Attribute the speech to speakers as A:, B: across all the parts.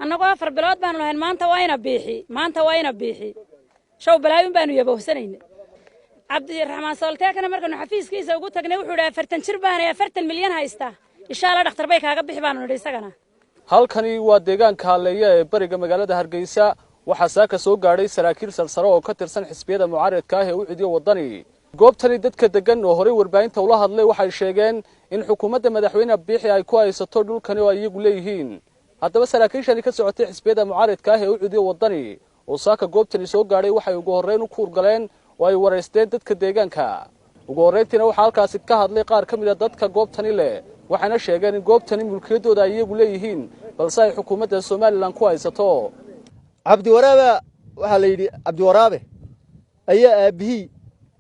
A: annagoo 4 bilood baanu lahayn maanta waa ina biixi show balaayun baanu yabowsanayna cabdiraxmaan soolteekana markaanu xafiiskiisa ugu tagnay wuxuu dhahay 40 jir baan 40 milyan haysta insha Allah dhakhtar bay kaaga bixi baanu nidhi isagana
B: halkani waa deegaanka Haleeya ee bariga magaalada Hargeysa waxa saaka soo gaadhay saraakiil salsaro oo ka tirsan xisbiyada mucaaradka ah ee u ciidiyo wadani goobtani dadka degan oo hore warbaahinta ula hadlay waxay sheegeen in xukuumadda madaxweyne Biixi ay ku haysato dhulkani oo iyagu leeyihiin haddaba saraakiishani ka socotay xisbiyada mucaaradka ah ee u ciidiyo wadani oo saaka goobtani soo gaadhay waxay ugu horreyn u kuurgaleen oo ay wareysteen dadka deegaanka ugu horreyntiina waxa halkaasi ka hadlay qaar ka mid ah dadka goobtani leh waxayna sheegeen in goobtani mulkiyadooda ay iyagu leeyihiin balse ay xukuumadda Soomaaliland ku haysato
C: Cabdi Waraabe waxa la yiri Cabdi Waraabe ayaa aabihi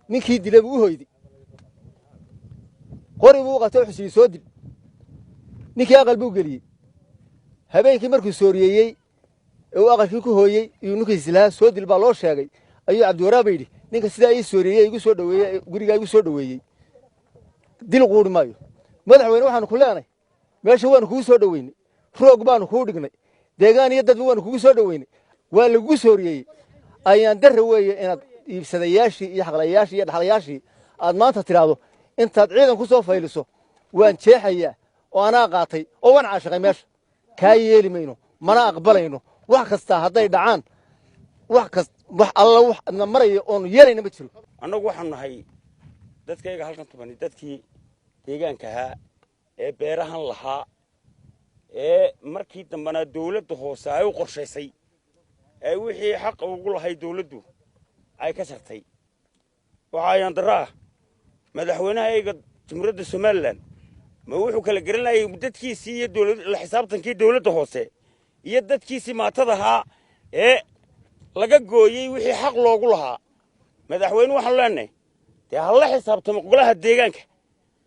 C: ninkii dilay u hoyday qori buu qabtay xusii soo dil ninkii aqal buu galiyay habeenkii markuu sooriyay oo aqalkii ku hooyay iyo ninkii islaa soo dil baa loo sheegay ayuu Cabdi Waraabe yiri ninka sida ay sooriyay igu soo dhaweeyay guriga igu soo dhaweeyay dil quuri maayo madaxweyne waxaan ku leenahay meesha waan kugu soo dhaweynay roog baan ku dhignay deegaan iyo dad waan kugu soo dhaweynay waa lagu sooriyay ayaan dar weeye inaad iibsadayaashii iyo xaqlayaashii iyo dhaxlayaashii aad maanta tiraado intaad ciidan ku soo fayliso waan jeexayaa oo ana qaatay oo waan caashaqay meesha ka yeeli mayno mana aqbalayno wax kasta haday dhacaan wax alla wax marayo oo yeelayna ma jiro
D: annagu waxaan nahay dadkayga halkan tuban dadkii deegaanka ahaa ee beerahan lahaa ee markii dambana dawladda hoose ay u qorshaysay ee wixii xaq ugu lahay dawladdu ay ka sartay waxa ayaan daraa madaxweynaha ayga Jamhuuriyadda Soomaaliland ma wuxuu kala garanayay dadkiisii iyo dawladda la xisaabtankii dawladda hoose iyo dadkiisii maatadaha ee laga gooyay wixii xaq loogu lahaa madaxweynuhu waxaan leenahay de hal la xisaabtamo golaha deegaanka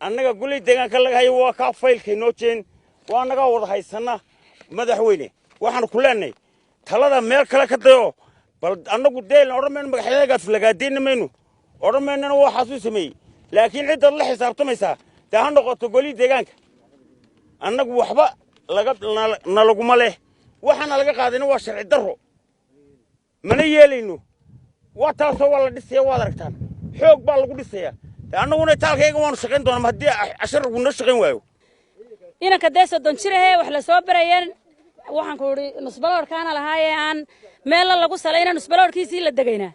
D: annaga golaha deegaanka laga hayo waa ka faylkay noo jeen waa naga wada haysana madaxweyne waxaan ku leenahay talada meel kale ka dayo bal annagu deel oromeen magaxyadaagaas lagaadeena mayno oromeenna waa xasuus sameeyay laakiin cid la xisaabtamaysa taa noqoto golaha deegaanka annagu waxba nalaguma leh waxaana laga qaadayna waa sharci darro mana yeelayno waa taasoo waa la dhisaya waad aragtaan xoog baa lagu dhisaya annaguna taalkayga waanu shaqayn doonaa haddii cashar ugu noo shaqayn waayo
A: inanka deeso donjirahe wax la soo barayeen waxaan ku yiri nusbaloorkaana lahaayee aan meel lagu salayna nusbaloorkiisii la degayna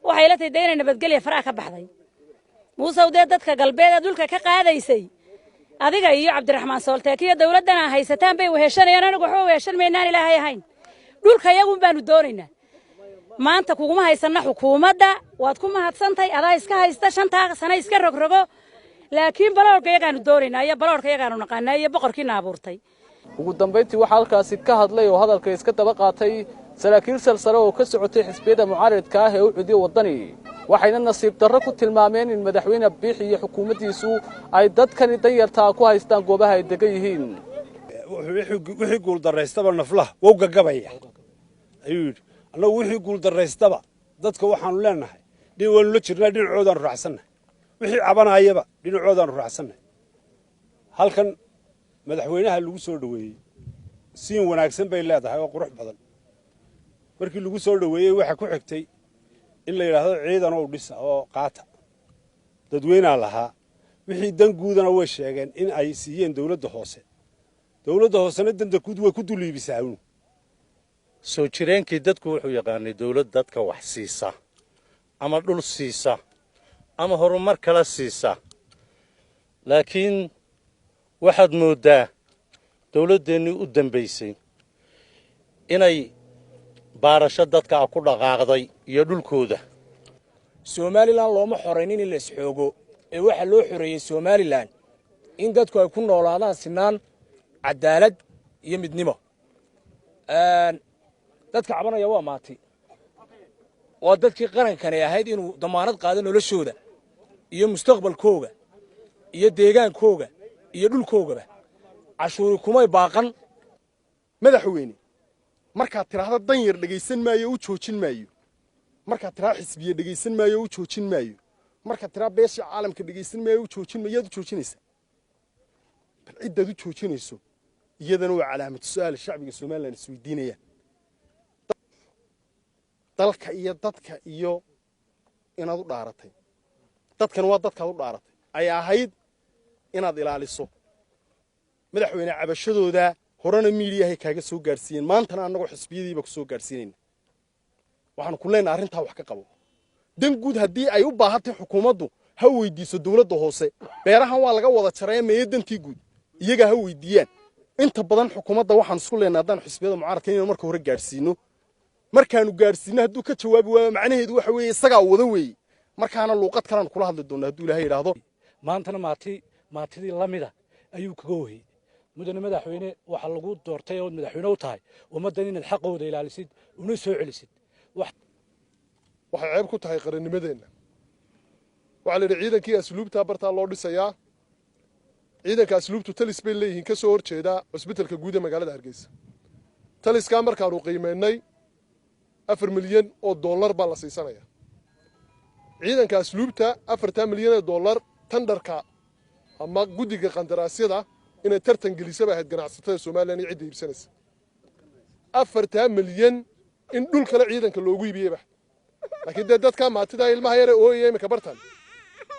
A: waxay la tahay inay nabadgelyo faraha ka baxday muusawdee dadka galbeed dhulka ka qaadaysay adiga iyo Cabdiraxmaan Soolteekiyo dawladana haysataan bay weheshanayaan anagu waxa weheshan meynaan ilaahay ahayn dhulka iyagu baanu doonaynaa maanta kuguma haysana xukuumadda waad ku mahadsantahay adaa iska haysta 5 sano iska rogrogo laakiin baloorka iyagaanu doonaynaa iyo baloorka iyagaanu naqaanaa iyo boqorkiina abuurtay
B: ugu dambeyntii waxa halkaasi ka hadlay oo hadalka iska daba qaatay saraakiil salsaro oo ka socotay xisbiyada mucaaradka ah ee u ciidiyo wadani waxayna nasiib darro ku tilmaameen in madaxweyne Biixi iyo xukuumaddiisu ay dadkani danyarta ku haystaan goobaha ay degan yihiin
E: wixii guul dareystaba naflaha wuu gagabaya ayuu annagu wixii guul dareystaba dadka waxaanu leenahay waanu la jirnaa dhinacoodaanu raacsannahay wixii cabanayaba dhinacoodaanu raacsannahay halkan madaxweynaha lagu soo dhaweeyay siin wanaagsan bay leedahay oo qurux badan markii lagu soo dhaweeyay waxa ku xigtay in la yiraahdo ciidan oo dhisa oo qaata dadweynaha lahaa wixii dan guudana way sheegeen in ay siiyeen dawladda hoosena danta guud way ku duliibisay
F: soo jireenkii dadku wuxuu yaqaanay dawlad dadka wax siisa ama dhul siisa ama horumar kala siisa laakiin waxaad moodaa dawladdeennii u dambaysay inay baarasho dadka ku dhaqaaqday iyo dhulkooda
G: Soomaaliland looma xoreynin in la isxoogo ee waxa loo xoreeyay Soomaaliland in dadku ay ku noolaadaan sinaan cadaalad iyo midnimo dadka cabanaya waa maati oo dadkii qarankan ay ahayd inuu damaanad qaado noloshooda iyo mustaqbalkooda iyo deegaankooda iyo dhulkooda cashuur kumay baaqan
H: madaxweyne marka tiraahdo dan yar dhageysan maayo u joojin maayo marka tiraahdo xisbiye dhageysan maayo u joojin maayo marka tiraahdo beesha caalamka dhageysan maayo u joojin maayo u joojinaysa bal cidda u joojinayso iyadana waa calaamad su'aal shacbiga Soomaaliland isweydiinayaan dalka iyo dadka iyo inaad u dhaaratay dadkan waa dadka u dhaaratay ay ahayd inaad ilaaliso madaxweyne cabashadooda horena miidiyaha kaaga soo gaarsiiyeen maantana anagoo xisbiyadiiba ku soo gaarsiinayna waxaan ku leenahay arrinta wax ka qabo dan guud haddii ay u baahatay xukuumaddu ha weydiiso dawladda hoose beerahan waa laga wada jaray meedantii guud iyaga ha weydiiyaan inta badan xukuumadda waxaan isku leenahay haddaan xisbiyada mucaaradka inaan marka hore gaarsiino markaanu gaarsiino hadduu ka jawaabi waayo macnaheedu waxa weeye isagaa wada weeye markaana luuqad kalaan kula hadli doonaa hadduu ilaahay yidhaahdo
I: maantana maatidii lamida ayuu kaga wahey mudane madaxweyne waxa lagu doortay oo madaxweyne u tahay ummaddan inaad xaqooda ilaalisid una soo celisid
J: waxay ceeb ku tahay qarannimadeenna waxaa la yidhi ciidankii asluubtaa bartaa loo dhisayaa ciidanka asluubtu talis bay leeyihiin ka soo hor jeedaa cusbitalka guud ee magaalada hargeysa taliskaa markaanu qiimaynay 4 milyan oo dollar baa la siisanayaa ciidanka asluubta 4 milyan oo dollar tandarka ama guddiga qandaraasyada inay tartan gelisaba ahayd ganacsatada Soomaaliland iyo cidda iibsanaysa 4 milyan in dhul kale ciidanka loogu iibiyeyba laakiin dadka maatida ilmaha yar oo yeemka bartan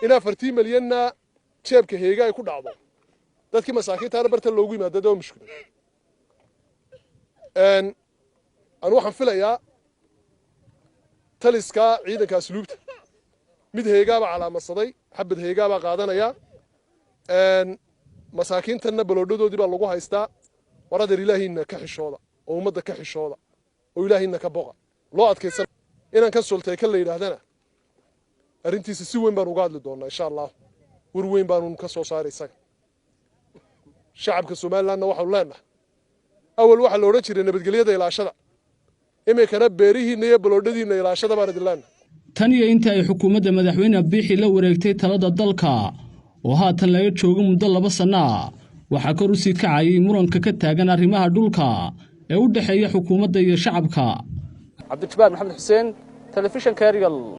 J: in 4 milyanna jeebka heega ay ku dhacdo dadkii masaakiinta bartan loogu yimaado waa mushkil aan waxaan filayaa taliska ciidanka asluubta mid heegaaba calaamasaday xabad heegaaba qaadanaya masaakiintana baloodhadoodii baa lagu haystaa waradeer ilaahayna ka xishooda oo ummadda ka xishooda oo ilaahayna ka boqa loo adkaysan inaan ka sultay ka la yidhaahdana arrintiisa si weyn baan uga hadli doonaa insha allah war weyn baanu ka soo saaray isaga shacabka Soomaalilandna waxaanu leenahay awal waxa la odhan jiray nabadgelyada ilaashada imikana beerihiina iyo baloodhadiina ilaashada baan idin leenahay
K: tan iyo inta ay xukuumadda madaxweyne Biixi la wareegtay talada dalka oo haatan laga joogo muddo 2 sano waxa kor u sii kacay muranka ka taagan arrimaha dhulka ee u dhaxeeya xukuumadda iyo shacabka
B: Cabdi Jabbaar Maxamed Xuseen telefishinka Ariel